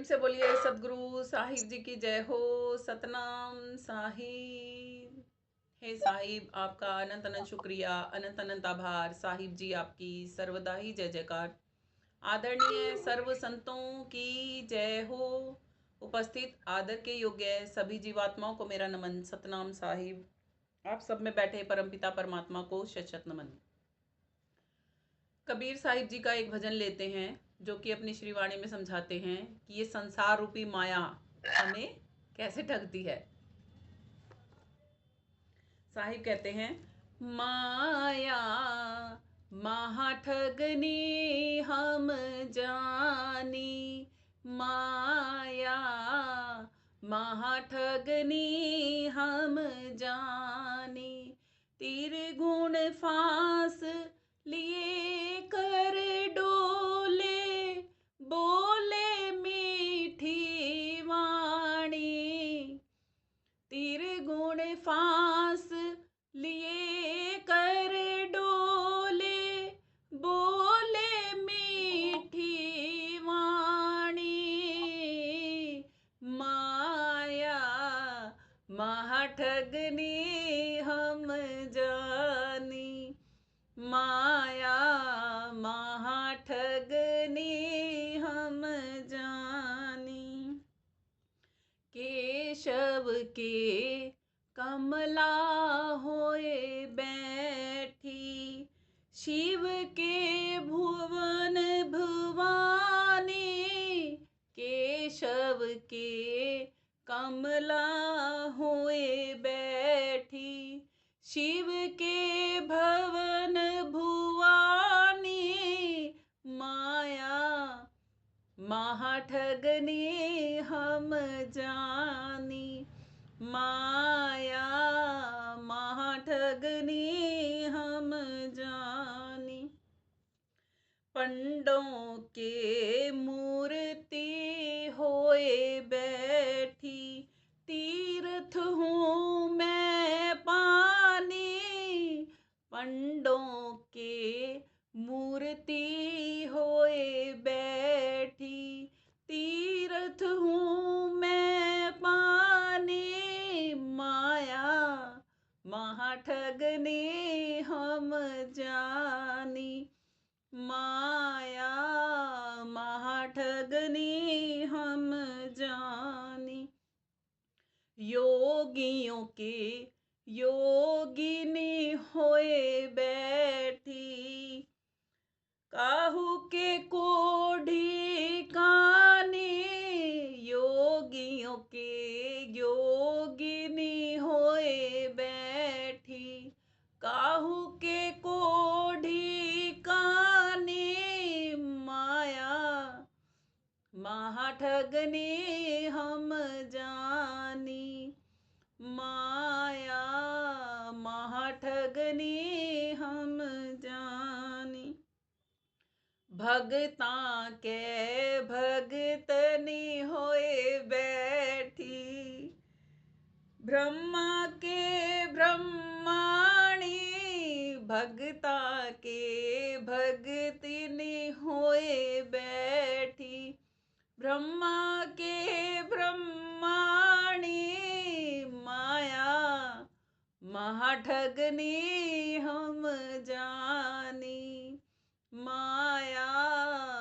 से बोलिए सदगुरु साहिब जी की जय हो। सतनाम साहिब। हे साहिब, आपका अनंत अनंत शुक्रिया, अनंत अनंत आभार। साहिब जी आपकी सर्वदा ही जय जयकार। आदरणीय सर्व संतों की जय हो। उपस्थित आदर के योग्य सभी जीवात्माओं को मेरा नमन। सतनाम साहिब। आप सब में बैठे परमपिता परमात्मा को शत शत नमन। कबीर साहिब जी का एक भजन लेते हैं जो कि अपनी श्रीवाणी में समझाते हैं कि ये संसार रूपी माया हमें कैसे ठगती है। साहिब कहते हैं, माया महा ठगनी हम जानी, माया महा ठगनी हम जानी, तीर गुण फांस लिए कर डोले, बोले मीठी वाणी, तीर गुण फांस लिए कर डोले, बोले मीठी वाणी, माया महा ठगनी हम जानी, माया महा ठगनी हम जानी। केशव के कमला होए बैठी, शिव के भुवन भुवानी, केशव के कमला होए बैठी, शिव के भवन भुवानी, माया महा ठगनी हम जानी, माया महा ठगनी हम जानी। पंडों के मूर्ति होए बैठी, तीर्थ हूँ मैं पानी, पंडों के मूर्ति होए बैठी, तीर्थ हूँ मैं पानी, माया महा ठगनी हम जानी, माया महा ठगनी हम जानी। योगियों के योगिनी होए बैठी, काहू के कोढ़ी कानी, योगियों के योगिनी होए बैठी, काहू के कोढ़ी कानी, माया महा ठगनी हम जानी, माया महा ठगनी हम जानी। भगता के भगतनी होए बैठी, ब्रह्मा के ब्रह्माणी, भगता के भगतिनी होए बैठी, ब्रह्मा के ब्रह्माणी, माया महा ठगनी हम जानी, माया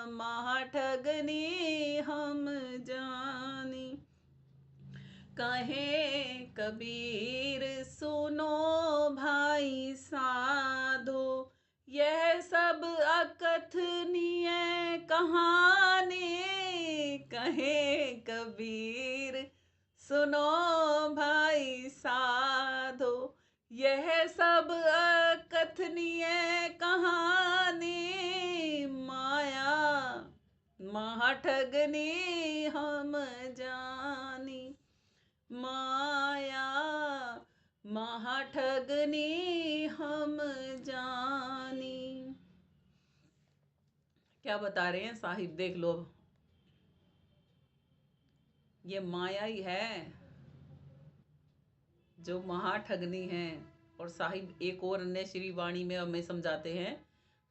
महा ठगनी हम जानी। कहे कबीर सुनो भाई साधो, यह सब अकथनीय कहानी, कहे कबीर सुनो भाई साधो, यह सब अकथनीय कहानी, माया महा ठगनी हम जानी, माया महा ठगनी हम जानी। क्या बता रहे हैं साहिब, देख लो। ये माया ही है जो महा ठगनी है। और साहिब एक और अन्य श्री वाणी में हमें समझाते हैं,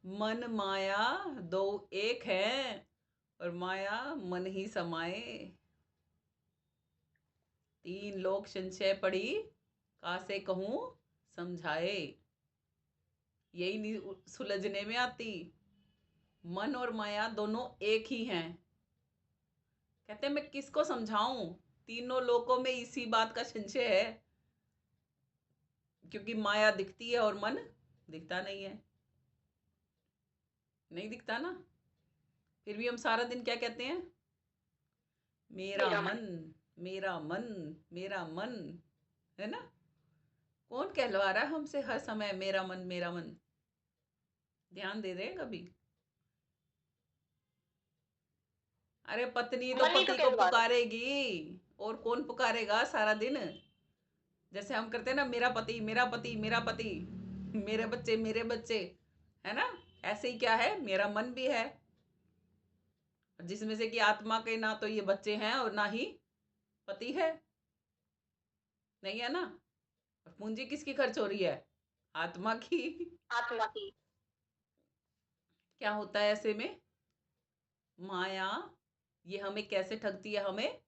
मन माया दो एक है, और माया मन ही समाए। तीन लोक संशय पड़ी, कासे कहूँ समझाए। यही नहीं सुलझने में आती। मन और माया दोनों एक ही हैं। कहते हैं मैं किसको समझाऊं, तीनों लोकों में इसी बात का संशय है, क्योंकि माया दिखती है और मन दिखता नहीं है। नहीं दिखता ना, फिर भी हम सारा दिन क्या कहते हैं, मेरा मन, मेरा मन, मेरा मन, है ना। कौन कहलवा रहा है हमसे हर समय मेरा मन मेरा मन? ध्यान दे रहे हैं कभी? अरे पत्नी तो मन ही तो पति को कहलवा रहा पुकारेगी, और कौन पुकारेगा सारा दिन? जैसे हम करते हैं ना, मेरा पति मेरा पति मेरा पति, मेरे बच्चे मेरे बच्चे, है ना। ऐसे ही क्या है, मेरा मन भी है, जिसमें से कि आत्मा के ना तो ये बच्चे हैं और ना ही पति है, नहीं है ना। और पूंजी किसकी खर्च हो रही है? आत्मा की। आत्मा की। क्या होता है ऐसे में? माया ये हमें कैसे ठगती है, हमें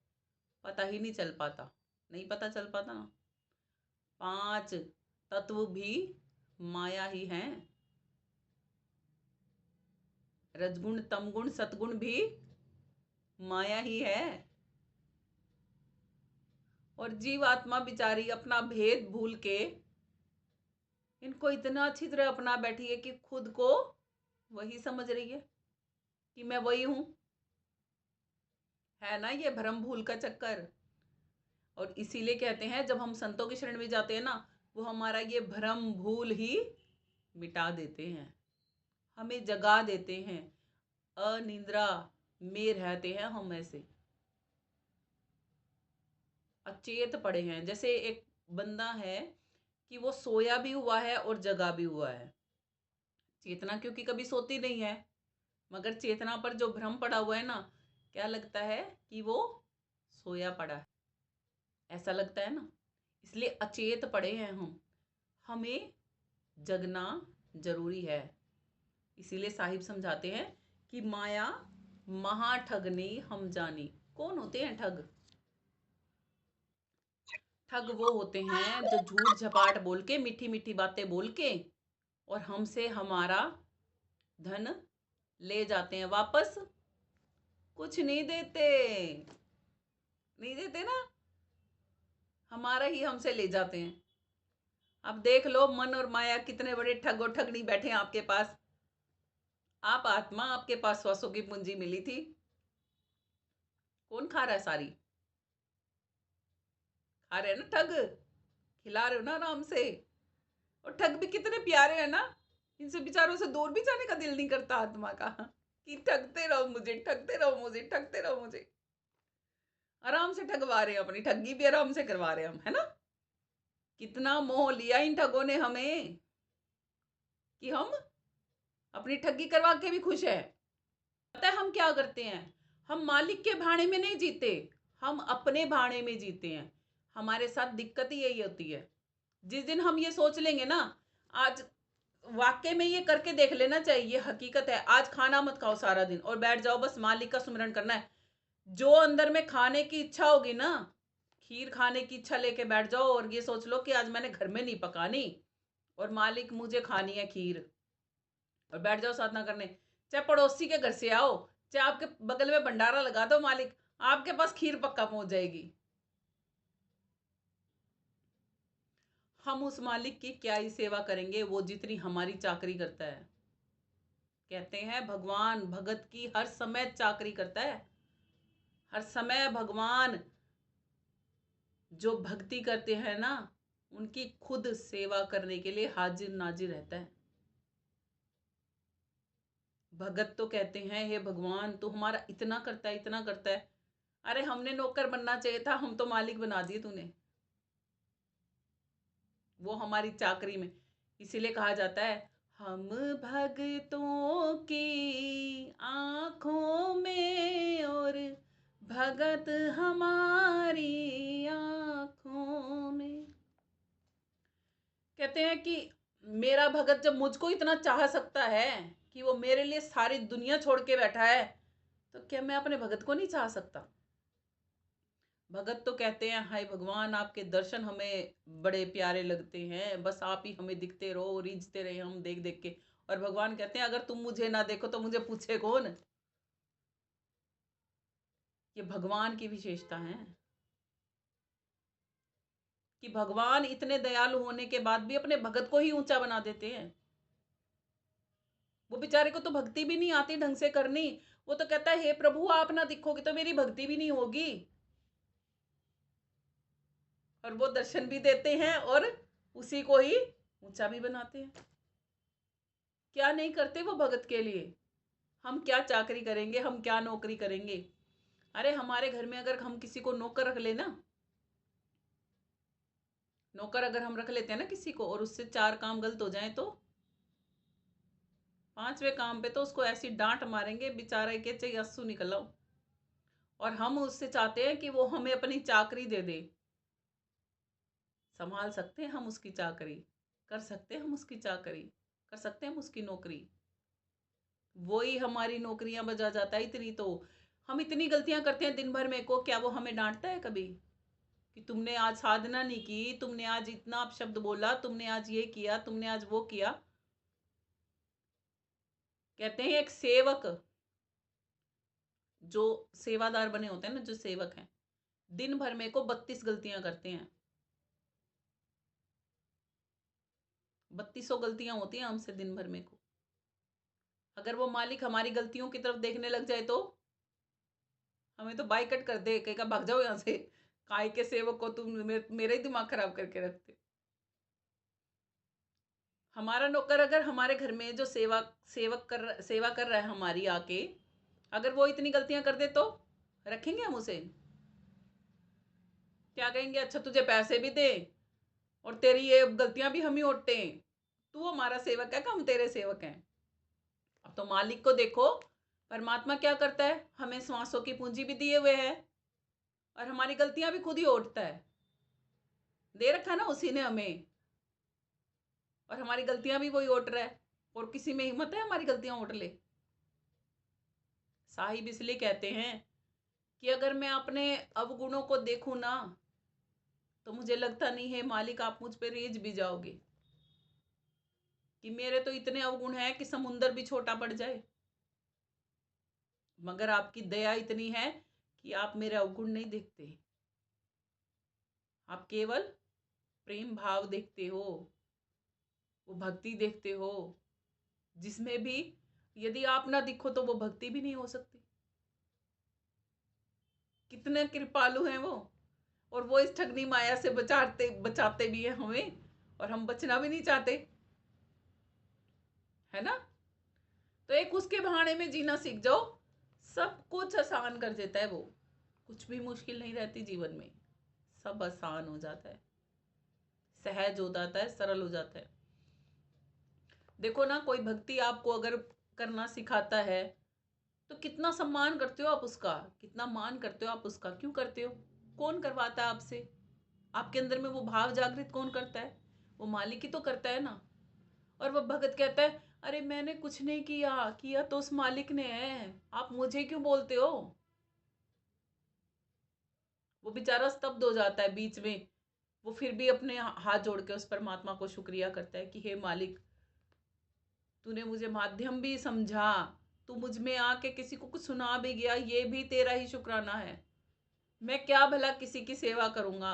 पता ही नहीं चल पाता, नहीं पता चल पाता ना। पांच तत्व भी माया ही हैं। रजगुण तमगुण सतगुण भी माया ही है। और जीव आत्मा बिचारी अपना भेद भूल के इनको इतना अच्छी तरह अपना बैठी है कि खुद को वही समझ रही है कि मैं वही हूं। है ना ये भ्रम भूल का चक्कर। और इसीलिए कहते हैं जब हम संतों की शरण में जाते हैं ना, वो हमारा ये भ्रम भूल ही मिटा देते हैं, हमें जगा देते हैं। अनिद्रा में रहते हैं हम, ऐसे अचेत पड़े हैं। जैसे एक बंदा है कि वो सोया भी हुआ है और जगा भी हुआ है। चेतना क्योंकि कभी सोती नहीं है, मगर चेतना पर जो भ्रम पड़ा हुआ है ना, क्या लगता है कि वो सोया पड़ा है, ऐसा लगता है ना। इसलिए अचेत पड़े हैं हम, हमें जगना जरूरी है। इसीलिए साहिब समझाते हैं कि माया महा ठगनी हम जानी। कौन होते हैं ठग? ठग वो होते हैं जो झूठ झपाट बोल के, मीठी मीठी बातें बोल के, और हमसे हमारा धन ले जाते हैं वापस। कुछ नहीं देते, नहीं देते ना, हमारा ही हमसे ले जाते हैं। अब देख लो मन और माया कितने बड़े ठग और ठगनी बैठे हैं आपके पास। आप आत्मा, आपके पास 100 की पूंजी मिली थी, कौन खा रहा है सारी? खा रहे हैं ना ठग, खिला रहे हो ना आराम से। और ठग भी कितने प्यारे हैं ना, इनसे बेचारों से दूर भी जाने का दिल नहीं करता आत्मा का, कि ठगते रहो मुझे, ठगते रहो मुझे, ठगते रहो मुझे। आराम से ठगवा रहे हैं, अपनी ठगी भी आराम से करवा रहे हैं हम, है ना। कितना मोह लिया इन ठगों ने हमें कि हम अपनी ठगी करवा के भी खुश है। पता है हम क्या करते हैं? हम मालिक के भाड़े में नहीं जीते, हम अपने भाड़े में जीते हैं। हमारे साथ दिक्कत ही यही होती है। जिस दिन हम ये सोच लेंगे ना, आज वाकई में ये करके देख लेना चाहिए, हकीकत है, आज खाना मत खाओ सारा दिन और बैठ जाओ बस मालिक का सुमिरन करना है। जो अंदर में खाने की इच्छा होगी ना, खीर खाने की इच्छा लेके बैठ जाओ और ये सोच लो कि आज मैंने घर में नहीं पकानी और मालिक मुझे खानी है खीर, और बैठ जाओ साधना करने। चाहे पड़ोसी के घर से आओ, चाहे आपके बगल में भंडारा लगा दो, मालिक आपके पास खीर पक्का पहुंच जाएगी। हम उस मालिक की क्या ही सेवा करेंगे, वो जितनी हमारी चाकरी करता है। कहते हैं भगवान भगत की हर समय चाकरी करता है, हर समय भगवान जो भक्ति करते हैं ना, उनकी खुद सेवा करने के लिए हाजिर नाजिर रहता है। भगत तो कहते हैं हे भगवान तू हमारा इतना करता है, इतना करता है। अरे हमने नौकर बनना चाहिए था, हम तो मालिक बना दिए तूने, वो हमारी चाकरी में। इसीलिए कहा जाता है हम भगतों की आंखों में और भगत हमारी आंखों में। कहते हैं कि मेरा भगत जब मुझको इतना चाह सकता है कि वो मेरे लिए सारी दुनिया छोड़ के बैठा है, तो क्या मैं अपने भगत को नहीं चाह सकता? भगत तो कहते हैं, हाय भगवान आपके दर्शन हमें बड़े प्यारे लगते हैं, बस आप ही हमें दिखते रहो, रीझते रहे हम देख देख के। और भगवान कहते हैं, अगर तुम मुझे ना देखो तो मुझे पूछे कौन? ये भगवान की विशेषता है कि भगवान इतने दयालु होने के बाद भी अपने भगत को ही ऊंचा बना देते हैं। वो बेचारे को तो भक्ति भी नहीं आती ढंग से करनी। वो तो कहता है, हे प्रभु आप ना दिखोगे तो मेरी भक्ति भी नहीं होगी। और वो दर्शन भी देते हैं और उसी को ही ऊंचा भी बनाते हैं। क्या नहीं करते वो भगत के लिए। हम क्या चाकरी करेंगे, हम क्या नौकरी करेंगे। अरे हमारे घर में अगर हम किसी को नौकर रख लेना, नौकर अगर हम रख लेते हैं ना किसी को, और उससे 4 काम गलत हो जाए तो 5वें काम पे तो उसको ऐसी डांट मारेंगे बेचारा के चाहिए आंसू निकल आओ। और हम उससे चाहते हैं कि वो हमें अपनी चाकरी दे दे। संभाल सकते हैं हम उसकी चाकरी, कर सकते हैं हम उसकी चाकरी, कर सकते हैं हम उसकी नौकरी। वो ही हमारी नौकरियां बजा जाता है। इतनी तो हम इतनी गलतियां करते हैं दिन भर में को, क्या वो हमें डांटता है कभी कि तुमने आज साधना नहीं की, तुमने आज इतना अपशब्द बोला, तुमने आज ये किया, तुमने आज वो किया। कहते हैं एक सेवक, जो सेवादार बने होते हैं ना, जो सेवक हैं, दिन भर में को 32 गलतियां करते हैं। 3200 गलतियां होती हैं हमसे दिन भर में को। अगर वो मालिक हमारी गलतियों की तरफ देखने लग जाए तो हमें तो बाई कट कर दे, कहेगा भाग जाओ यहाँ से, काय के सेवक को तुम मेरा ही दिमाग खराब करके रखते। हमारा नौकर अगर हमारे घर में जो सेवा कर रहा है हमारी आके, अगर वो इतनी गलतियां कर दे तो रखेंगे हम उसे? क्या कहेंगे, अच्छा तुझे पैसे भी दे और तेरी ये गलतियां भी हम ही ओटते हैं, तू हमारा सेवक है कि हम तेरे सेवक हैं? अब तो मालिक को देखो, परमात्मा क्या करता है, हमें श्वासों की पूंजी भी दिए हुए है और हमारी गलतियां भी खुद ही ओटता है। दे रखा ना उसी ने हमें, और हमारी गलतियां भी वही ओट रहा है। और किसी में हिम्मत है हमारी गलतियां ओट ले? साहिब इसलिए कहते हैं कि अगर मैं अपने अवगुणों को देखूं ना, तो मुझे लगता नहीं है मालिक आप मुझ पे रीझ भी जाओगे, कि मेरे तो इतने अवगुण हैं कि समुंदर भी छोटा पड़ जाए, मगर आपकी दया इतनी है कि आप मेरे अवगुण नहीं देखते। आप केवल प्रेम भाव देखते हो, वो भक्ति देखते हो, जिसमें भी यदि आप ना दिखो तो वो भक्ति भी नहीं हो सकती। कितने कृपालु हैं वो, और वो इस ठगनी माया से बचाते बचाते भी हैं हमें, और हम बचना भी नहीं चाहते, है ना। तो एक उसके बहाने में जीना सीख जाओ, सब कुछ आसान कर देता है वो। कुछ भी मुश्किल नहीं रहती जीवन में, सब आसान हो जाता है, सहज हो जाता है, सरल हो जाता है। देखो ना, कोई भक्ति आपको अगर करना सिखाता है तो कितना सम्मान करते हो आप उसका, कितना मान करते हो आप उसका। क्यों करते हो? कौन करवाता है आपसे? आपके अंदर में वो भाव जागृत कौन करता है? वो मालिक ही तो करता है ना। और वो भगत कहता है, अरे मैंने कुछ नहीं किया, किया तो उस मालिक ने है, आप मुझे क्यों बोलते हो? वो बेचारा स्तब्ध हो जाता है बीच में। वो फिर भी अपने हाथ जोड़ के उस परमात्मा को शुक्रिया करता है कि हे मालिक, तूने मुझे माध्यम भी समझा, तू मुझ में आके किसी को कुछ सुना भी गया, ये भी तेरा ही शुक्राना है। मैं क्या भला किसी की सेवा करूंगा,